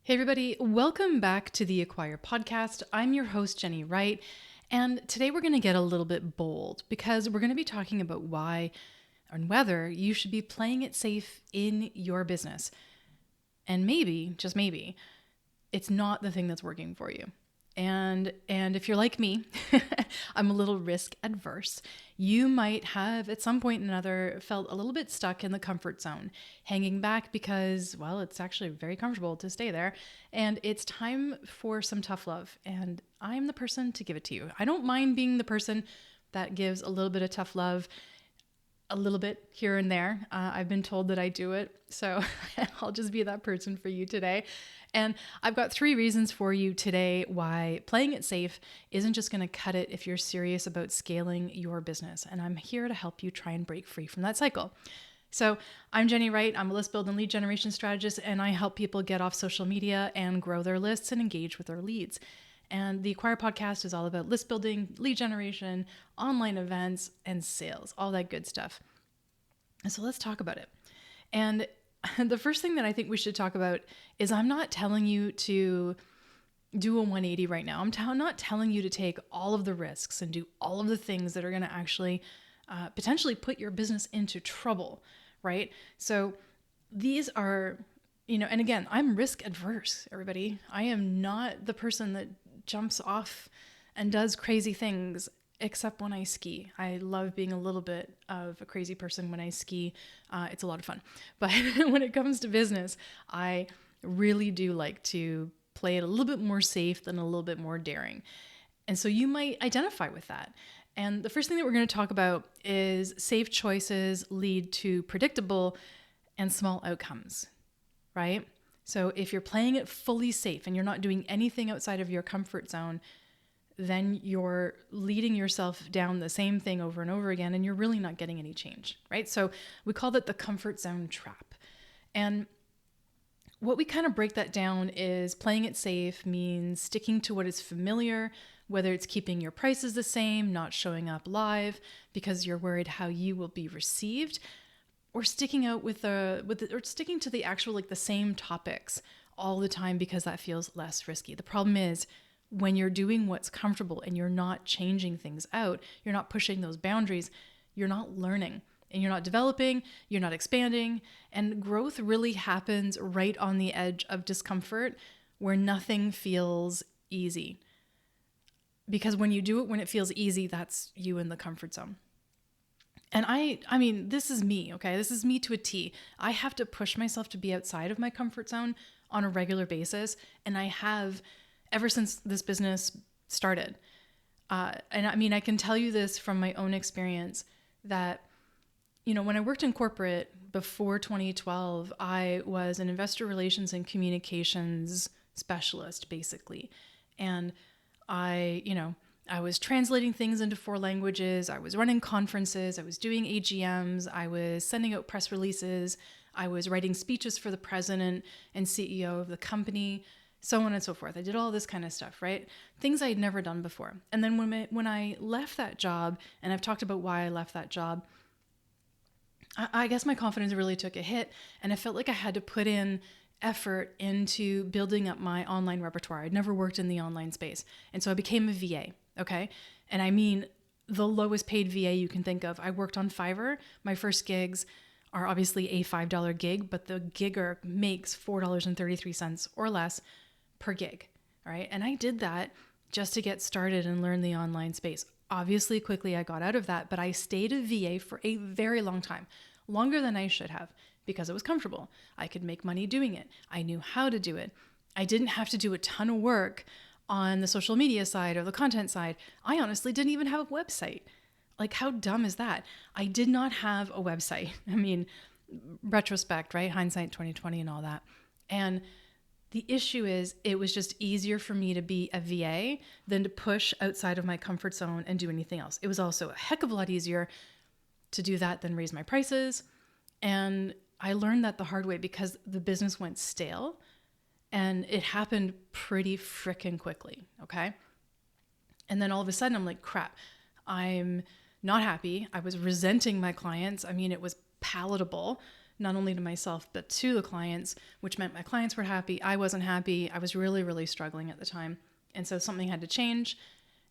Hey everybody, welcome back to the Acquire podcast. I'm your host, Jenny Wright, and today we're going to get a little bit bold because we're going to be talking about why and whether you should be playing it safe in your business. And maybe, just maybe, it's not the thing that's working for you. And if you're like me, I'm a little risk adverse. You might have at some point or another felt a little bit stuck in the comfort zone, hanging back because, well, it's actually very comfortable to stay there. And it's time for some tough love. And I'm the person to give it to you. I don't mind being the person that gives a little bit of tough love, a little bit here and there. I've been told that I do it. So I'll just be that person for you today. And I've got 3 reasons for you today why playing it safe isn't just going to cut it if you're serious about scaling your business. And I'm here to help you try and break free from that cycle. So I'm Jenny Wright. I'm a list build and lead generation strategist, and I help people get off social media and grow their lists and engage with their leads. And the Acquire podcast is all about list building, lead generation, online events, and sales, all that good stuff. And so let's talk about it. And the first thing that I think we should talk about is I'm not telling you to do a 180 right now. I'm not telling you to take all of the risks and do all of the things that are going to actually potentially put your business into trouble, right? So these are, and again, I'm risk adverse, everybody. I am not the person that jumps off and does crazy things except when I ski. I love being a little bit of a crazy person when I ski. It's a lot of fun. But when it comes to business, I really do like to play it a little bit more safe than a little bit more daring. And so you might identify with that. And the first thing that we're going to talk about is safe choices lead to predictable and small outcomes, right? So if you're playing it fully safe and you're not doing anything outside of your comfort zone, then you're leading yourself down the same thing over and over again, and you're really not getting any change, right? So we call that the comfort zone trap. And what we kind of break that down is playing it safe means sticking to what is familiar, whether it's keeping your prices the same, not showing up live because you're worried how you will be received, or sticking out or sticking to the actual, the same topics all the time because that feels less risky. The problem is, when you're doing what's comfortable and you're not changing things out, you're not pushing those boundaries, you're not learning and you're not developing, you're not expanding. And growth really happens right on the edge of discomfort where nothing feels easy. Because when you do it when it feels easy, that's you in the comfort zone. And I mean, this is me, okay? This is me to a T. I have to push myself to be outside of my comfort zone on a regular basis. And I have ever since this business started. And I mean, I can tell you this from my own experience that, when I worked in corporate before 2012, I was an investor relations and communications specialist, basically. And I was translating things into 4 languages. I was running conferences. I was doing AGMs. I was sending out press releases. I was writing speeches for the president and CEO of the company, so on and so forth. I did all this kind of stuff, right? Things I had never done before. And then when I left that job, and I've talked about why I left that job, I guess my confidence really took a hit, and I felt like I had to put in effort into building up my online repertoire. I'd never worked in the online space. And so I became a VA, okay? And I mean, the lowest paid VA you can think of. I worked on Fiverr. My first gigs are obviously a $5 gig, but the gigger makes $4.33 or less per gig, all right? And I did that just to get started and learn the online space. Obviously, quickly I got out of that, but I stayed a VA for a very long time, longer than I should have, because it was comfortable. I could make money doing it. I knew how to do it. I didn't have to do a ton of work on the social media side or the content side. I honestly didn't even have a website. Like, how dumb is that? I did not have a website. I mean, retrospect, right? Hindsight 2020 and all that. And the issue is, it was just easier for me to be a VA than to push outside of my comfort zone and do anything else. It was also a heck of a lot easier to do that than raise my prices. And I learned that the hard way because the business went stale, and it happened pretty freaking quickly, okay? And then all of a sudden I'm like, crap, I'm not happy. I was resenting my clients. I mean, it was palatable not only to myself, but to the clients, which meant my clients were happy. I wasn't happy. I was really, really struggling at the time. And so something had to change.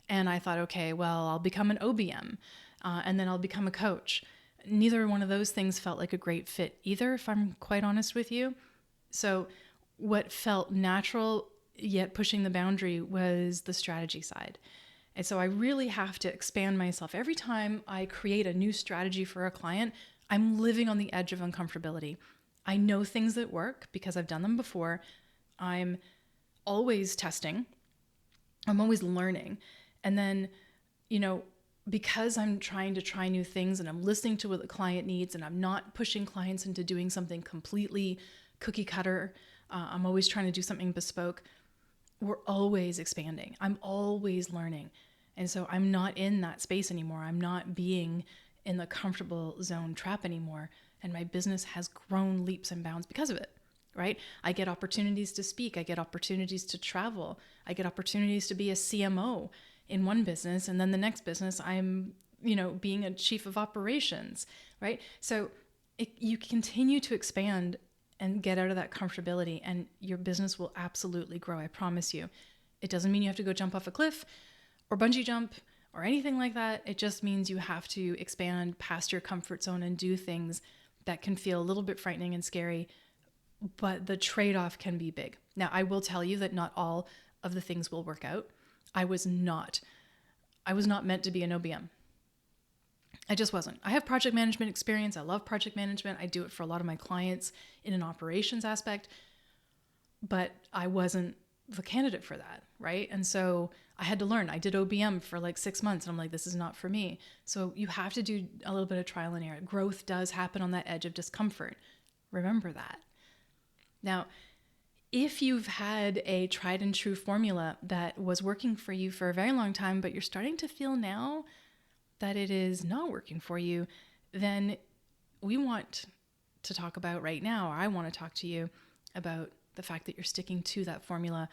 And I thought, okay, well, I'll become an OBM, and then I'll become a coach. Neither one of those things felt like a great fit either, if I'm quite honest with you. So what felt natural, yet pushing the boundary, was the strategy side. And so I really have to expand myself. Every time I create a new strategy for a client, I'm living on the edge of uncomfortability. I know things that work because I've done them before. I'm always testing. I'm always learning. And then, because I'm trying to try new things and I'm listening to what the client needs and I'm not pushing clients into doing something completely cookie cutter, I'm always trying to do something bespoke. We're always expanding. I'm always learning. And so I'm not in that space anymore. I'm not being in the comfortable zone trap anymore. And my business has grown leaps and bounds because of it, right? I get opportunities to speak. I get opportunities to travel. I get opportunities to be a CMO in one business. And then the next business, I'm, being a chief of operations, right? So you continue to expand and get out of that comfortability, and your business will absolutely grow. I promise you. It doesn't mean you have to go jump off a cliff or bungee jump or anything like that. It just means you have to expand past your comfort zone and do things that can feel a little bit frightening and scary, but the trade-off can be big. Now, I will tell you that not all of the things will work out. I was not meant to be an OBM. I just wasn't. I have project management experience. I love project management. I do it for a lot of my clients in an operations aspect, but I wasn't the candidate for that, right? And so I had to learn. I did OBM for like 6 months, and I'm like, this is not for me. So you have to do a little bit of trial and error. Growth does happen on that edge of discomfort. Remember that. Now, if you've had a tried and true formula that was working for you for a very long time, but you're starting to feel now that it is not working for you, then we want to talk about right now, or I want to talk to you about the fact that you're sticking to that formula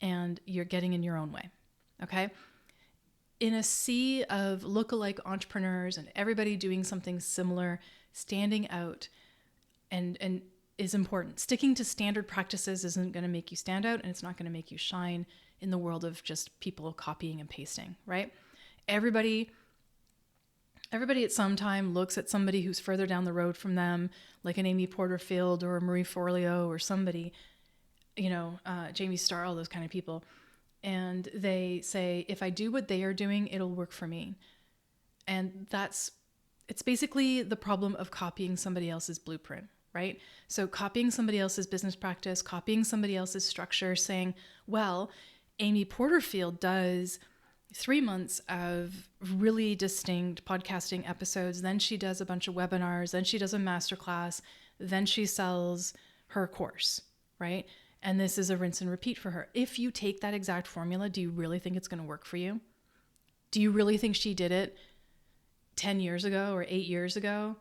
and you're getting in your own way, okay? In a sea of lookalike entrepreneurs and everybody doing something similar, standing out and is important. Sticking to standard practices isn't going to make you stand out, and it's not going to make you shine in the world of just people copying and pasting, right? Everybody at some time looks at somebody who's further down the road from them, like an Amy Porterfield or a Marie Forleo or somebody, Jamie Starr, all those kind of people. And they say, if I do what they are doing, it'll work for me. And it's basically the problem of copying somebody else's blueprint, right? So copying somebody else's business practice, copying somebody else's structure, saying, well, Amy Porterfield does 3 months of really distinct podcasting episodes. Then she does a bunch of webinars. Then she does a masterclass. Then she sells her course, right? And this is a rinse and repeat for her. If you take that exact formula, do you really think it's going to work for you? Do you really think she did it 10 years ago or 8 years ago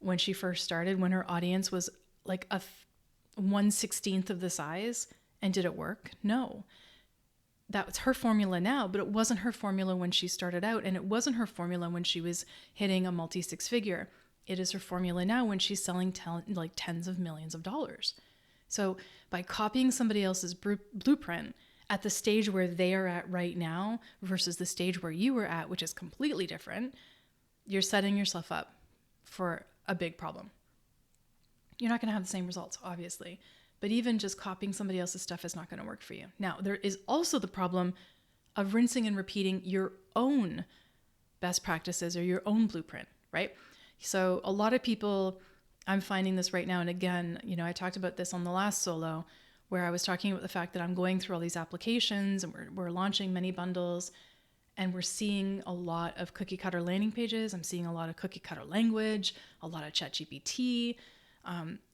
when she first started, when her audience was like 1/16 of the size, and did it work? No. That's her formula now, but it wasn't her formula when she started out, and it wasn't her formula when she was hitting a multi-six figure. It is her formula now when she's selling like tens of millions of dollars. So by copying somebody else's blueprint at the stage where they are at right now versus the stage where you were at, which is completely different, you're setting yourself up for a big problem. You're not going to have the same results, obviously. But even just copying somebody else's stuff is not going to work for you. Now, there is also the problem of rinsing and repeating your own best practices or your own blueprint, right? So a lot of people, I'm finding this right now. And again, I talked about this on the last solo where I was talking about the fact that I'm going through all these applications and we're launching many bundles, and we're seeing a lot of cookie cutter landing pages. I'm seeing a lot of cookie cutter language, a lot of ChatGPT.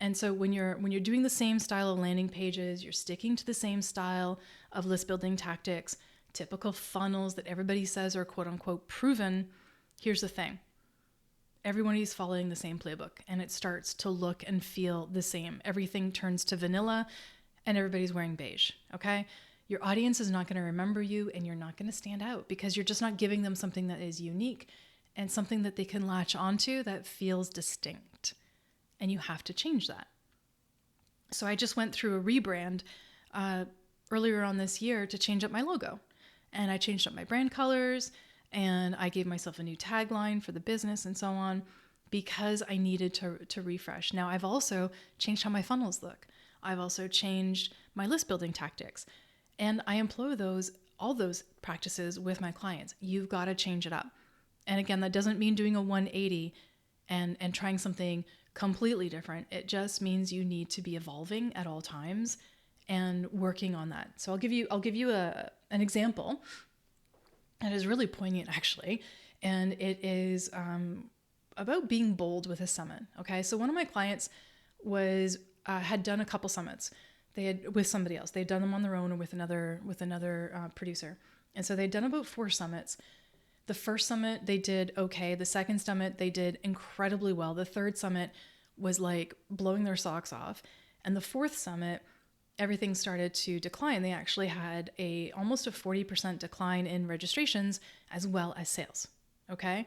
And so when you're doing the same style of landing pages, you're sticking to the same style of list building tactics, typical funnels that everybody says are quote unquote proven. Here's the thing. Everybody's following the same playbook, and it starts to look and feel the same. Everything turns to vanilla and everybody's wearing beige. Okay. Your audience is not going to remember you, and you're not going to stand out because you're just not giving them something that is unique and something that they can latch onto that feels distinct. and you have to change that. So I just went through a rebrand earlier on this year to change up my logo. And I changed up my brand colors, and I gave myself a new tagline for the business and so on, because I needed to refresh. Now, I've also changed how my funnels look. I've also changed my list building tactics. And I employ all those practices with my clients. You've got to change it up. And again, that doesn't mean doing a 180 and trying something completely different. It just means you need to be evolving at all times and working on that. So I'll give you an example that is really poignant, actually, and it is about being bold with a summit. Okay, so one of my clients had done a couple summits. They had with somebody else. They'd done them on their own or with another producer, and so they'd done about 4 summits. The first summit they did okay. The second summit they did incredibly well. The third summit was like blowing their socks off, and the fourth summit, everything started to decline. They actually had almost a 40% decline in registrations as well as sales. Okay,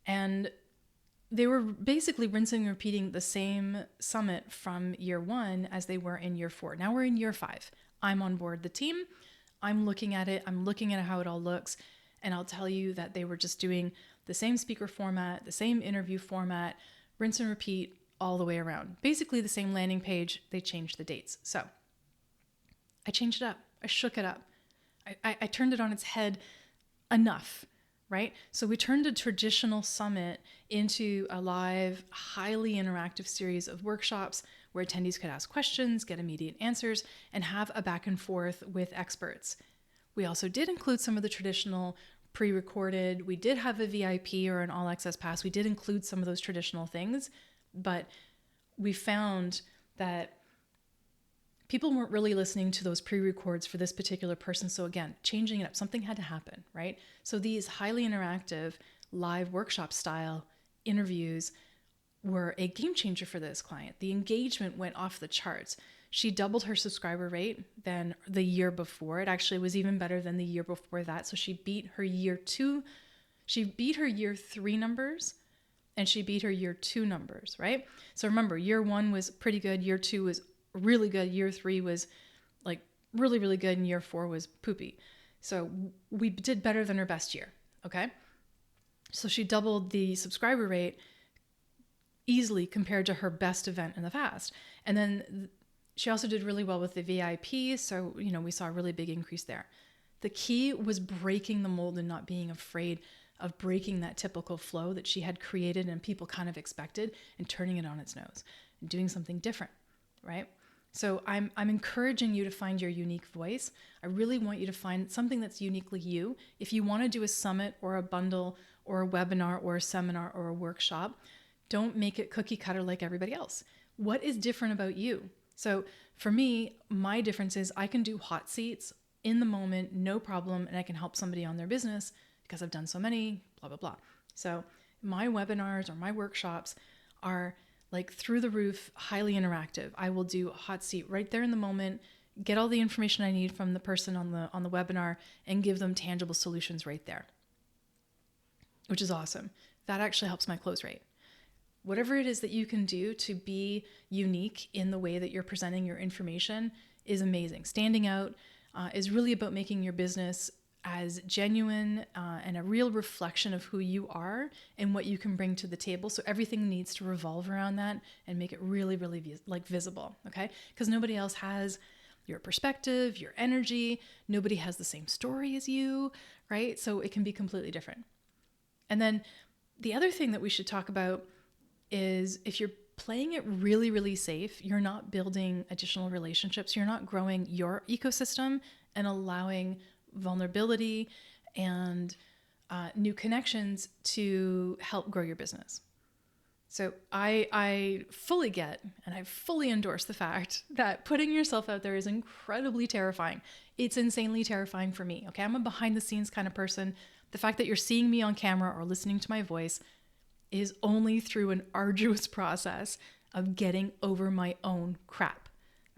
and they were basically rinsing and repeating the same summit from year 1 as they were in year 4. Now we're in year 5. I'm on board the team. I'm looking at it. I'm looking at how it all looks. And I'll tell you that they were just doing the same speaker format, the same interview format, rinse and repeat all the way around. Basically the same landing page. They changed the dates. So I changed it up. I shook it up. I turned it on its head enough. Right? So we turned a traditional summit into a live, highly interactive series of workshops where attendees could ask questions, get immediate answers, and have a back and forth with experts. We also did include some of the traditional pre-recorded. We did have a VIP or an all access pass. We did include some of those traditional things, but we found that people weren't really listening to those pre-records for this particular person. So again, changing it up, something had to happen, right? So these highly interactive live workshop style interviews were a game changer for this client. The engagement went off the charts. She doubled her subscriber rate than the year before. It actually was even better than the year before that. So she beat her year 3 numbers, and she beat her year 2 numbers, right? So remember, year 1 was pretty good. Year 2 was really good. Year 3 was like really, really good. And year 4 was poopy. So we did better than her best year. Okay. So she doubled the subscriber rate easily compared to her best event in the past. And then she also did really well with the VIP. So, we saw a really big increase there. The key was breaking the mold and not being afraid of breaking that typical flow that she had created and people kind of expected, and turning it on its nose and doing something different. Right? So I'm encouraging you to find your unique voice. I really want you to find something that's uniquely you. If you want to do a summit or a bundle or a webinar or a seminar or a workshop, don't make it cookie cutter like everybody else. What is different about you? So for me, my difference is I can do hot seats in the moment, no problem, and I can help somebody on their business because I've done so many, blah, blah, blah. So my webinars or my workshops are like through the roof, highly interactive. I will do a hot seat right there in the moment, get all the information I need from the person on the webinar, and give them tangible solutions right there, which is awesome. That actually helps my close rate. Whatever it is that you can do to be unique in the way that you're presenting your information is amazing. Standing out is really about making your business as genuine and a real reflection of who you are and what you can bring to the table. So everything needs to revolve around that and make it really, really visible, okay? Because nobody else has your perspective, your energy. Nobody has the same story as you, right? So it can be completely different. And then the other thing that we should talk about is if you're playing it really, really safe, you're not building additional relationships, you're not growing your ecosystem and allowing vulnerability and new connections to help grow your business. So I fully get and I fully endorse the fact that putting yourself out there is incredibly terrifying. It's insanely terrifying for me. Okay, I'm a behind the scenes kind of person. The fact that you're seeing me on camera or listening to my voice is only through an arduous process of getting over my own crap.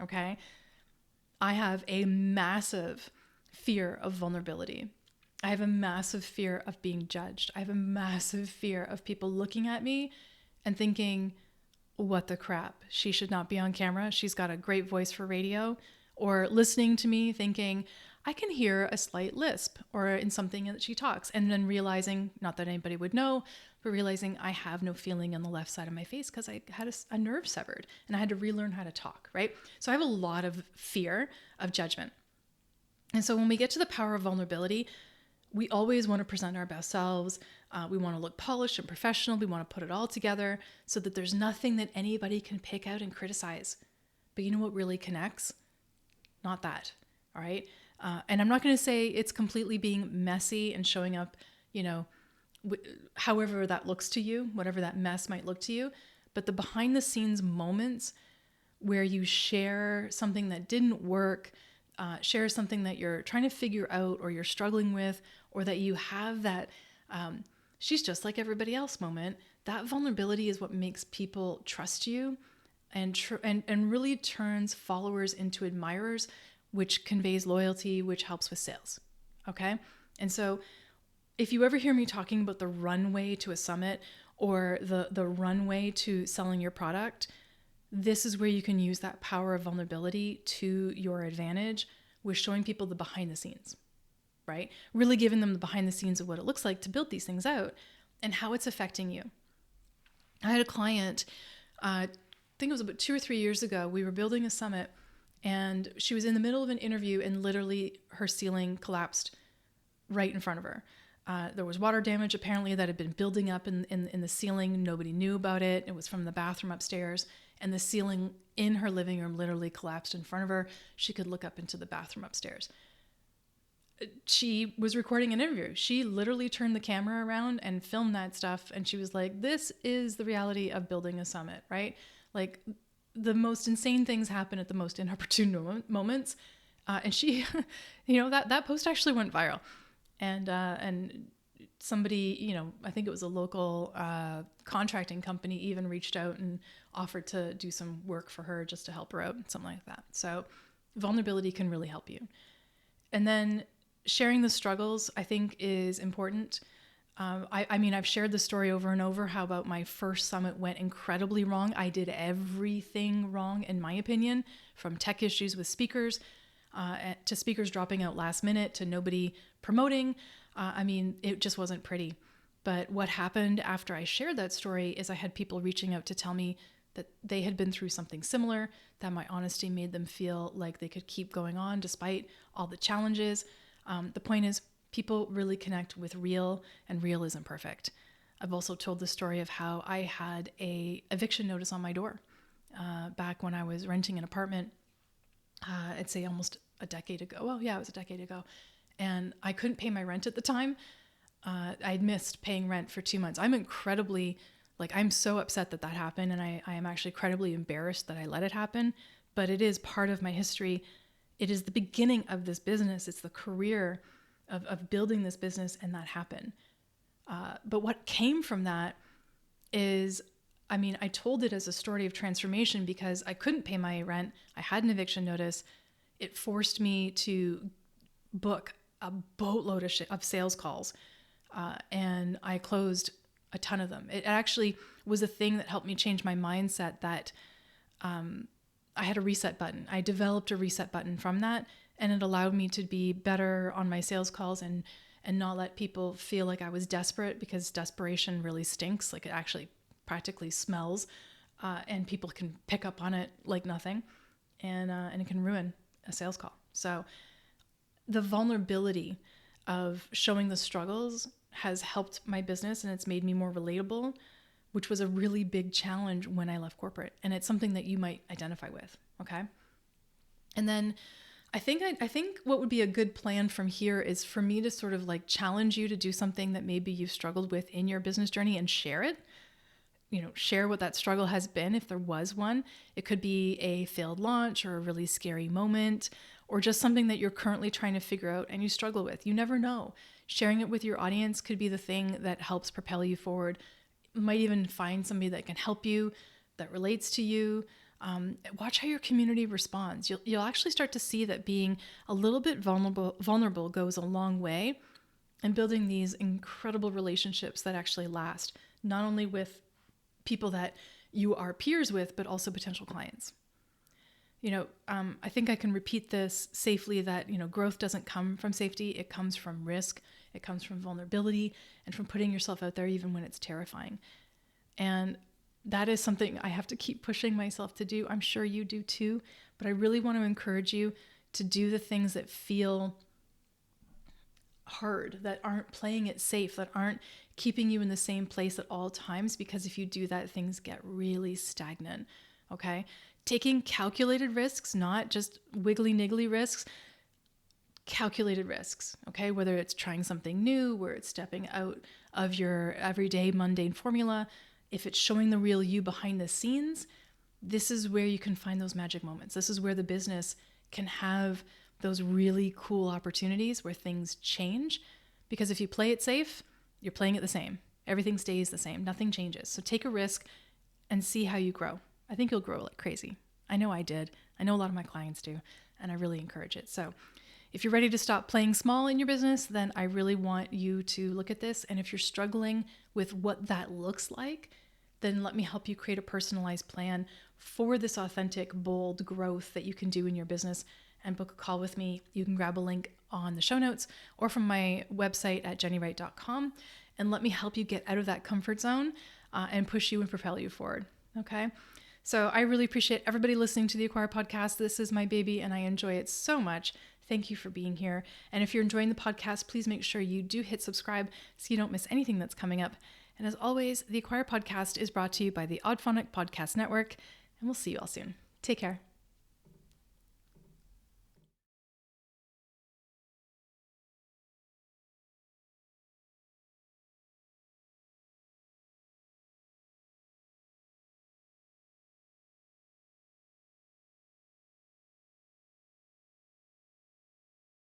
Okay, I have a massive fear of vulnerability. I have a massive fear of being judged. I have a massive fear of people looking at me and thinking, what the crap? She should not be on camera. She's got a great voice for radio. Or listening to me thinking, I can hear a slight lisp or in something that she talks. And then realizing, not that anybody would know, but realizing I have no feeling on the left side of my face because I had a nerve severed and I had to relearn how to talk, right? So I have a lot of fear of judgment. And so when we get to the power of vulnerability, we always want to present our best selves. We want to look polished and professional. We want to put it all together so that there's nothing that anybody can pick out and criticize. But you know what really connects? Not that. All right. And I'm not going to say it's completely being messy and showing up, however that looks to you, whatever that mess might look to you. But the behind the scenes moments where you share something that didn't work, share something that you're trying to figure out or you're struggling with, or that you have that she's just like everybody else moment, that vulnerability is what makes people trust you and really turns followers into admirers, which conveys loyalty, which helps with sales. Okay. And so if you ever hear me talking about the runway to a summit or the runway to selling your product, this is where you can use that power of vulnerability to your advantage with showing people the behind the scenes, right? Really giving them the behind the scenes of what it looks like to build these things out and how it's affecting you. I had a client, I think it was about 2 or 3 years ago, we were building a summit and she was in the middle of an interview and literally her ceiling collapsed right in front of her. There was water damage apparently that had been building up in the ceiling. Nobody knew about it. It was from the bathroom upstairs, and the ceiling in her living room literally collapsed in front of her. She could look up into the bathroom upstairs. She was recording an interview. She literally turned the camera around and filmed that stuff. And she was like, this is the reality of building a summit, right? Like the most insane things happen at the most inopportune moments. And she, that post actually went viral. And somebody, I think it was a local contracting company even reached out and offered to do some work for her just to help her out, something like that. So vulnerability can really help you. And then sharing the struggles, I think, is important. I've shared the story over and over how about my first summit went incredibly wrong. I did everything wrong, in my opinion, from tech issues with speakers to speakers dropping out last minute to nobody promoting. It just wasn't pretty. But what happened after I shared that story is I had people reaching out to tell me that they had been through something similar, that my honesty made them feel like they could keep going on despite all the challenges. The point is, people really connect with real, and real isn't perfect. I've also told the story of how I had a eviction notice on my door back when I was renting an apartment, I'd say almost a decade ago. Well, yeah, it was a decade ago. And I couldn't pay my rent at the time. I'd missed paying rent for 2 months. I'm so upset that happened. And I am actually incredibly embarrassed that I let it happen. But it is part of my history. It is the beginning of this business. It's the career of building this business, and that happened. But what came from that is, I told it as a story of transformation because I couldn't pay my rent. I had an eviction notice. It forced me to book a boatload of sales calls, and I closed a ton of them. It actually was a thing that helped me change my mindset that I had a reset button. I developed a reset button from that, and it allowed me to be better on my sales calls and not let people feel like I was desperate, because desperation really stinks. Like, it actually practically smells, and people can pick up on it like nothing, and it can ruin a sales call. So the vulnerability of showing the struggles has helped my business, and it's made me more relatable, which was a really big challenge when I left corporate. And it's something that you might identify with. Okay. And then I think what would be a good plan from here is for me to sort of like challenge you to do something that maybe you've struggled with in your business journey and share it. Share what that struggle has been, if there was one. It could be a failed launch or a really scary moment, or just something that you're currently trying to figure out and you struggle with. You never know. Sharing it with your audience could be the thing that helps propel you forward. You might even find somebody that can help you, that relates to you. Watch how your community responds. You'll actually start to see that being a little bit vulnerable goes a long way in building these incredible relationships that actually last, not only with people that you are peers with, but also potential clients. I think I can repeat this safely that, growth doesn't come from safety. It comes from risk. It comes from vulnerability and from putting yourself out there even when it's terrifying. And that is something I have to keep pushing myself to do. I'm sure you do too, but I really want to encourage you to do the things that feel hard, that aren't playing it safe, that aren't keeping you in the same place at all times, because if you do that, things get really stagnant. Okay? Taking calculated risks, not just wiggly niggly risks, calculated risks, okay? Whether it's trying something new, where it's stepping out of your everyday mundane formula, if it's showing the real you behind the scenes, this is where you can find those magic moments. This is where the business can have those really cool opportunities where things change. Because if you play it safe, you're playing it the same. Everything stays the same. Nothing changes. So take a risk and see how you grow. I think you'll grow like crazy. I know I did. I know a lot of my clients do, and I really encourage it. So if you're ready to stop playing small in your business, then I really want you to look at this. And if you're struggling with what that looks like, then let me help you create a personalized plan for this authentic, bold growth that you can do in your business, and book a call with me. You can grab a link on the show notes or from my website at jennywright.com, and let me help you get out of that comfort zone and push you and propel you forward. Okay? So I really appreciate everybody listening to the Acquire podcast. This is my baby and I enjoy it so much. Thank you for being here. And if you're enjoying the podcast, please make sure you do hit subscribe so you don't miss anything that's coming up. And as always, the Acquire podcast is brought to you by the Oddphonic Podcast Network, and we'll see you all soon. Take care.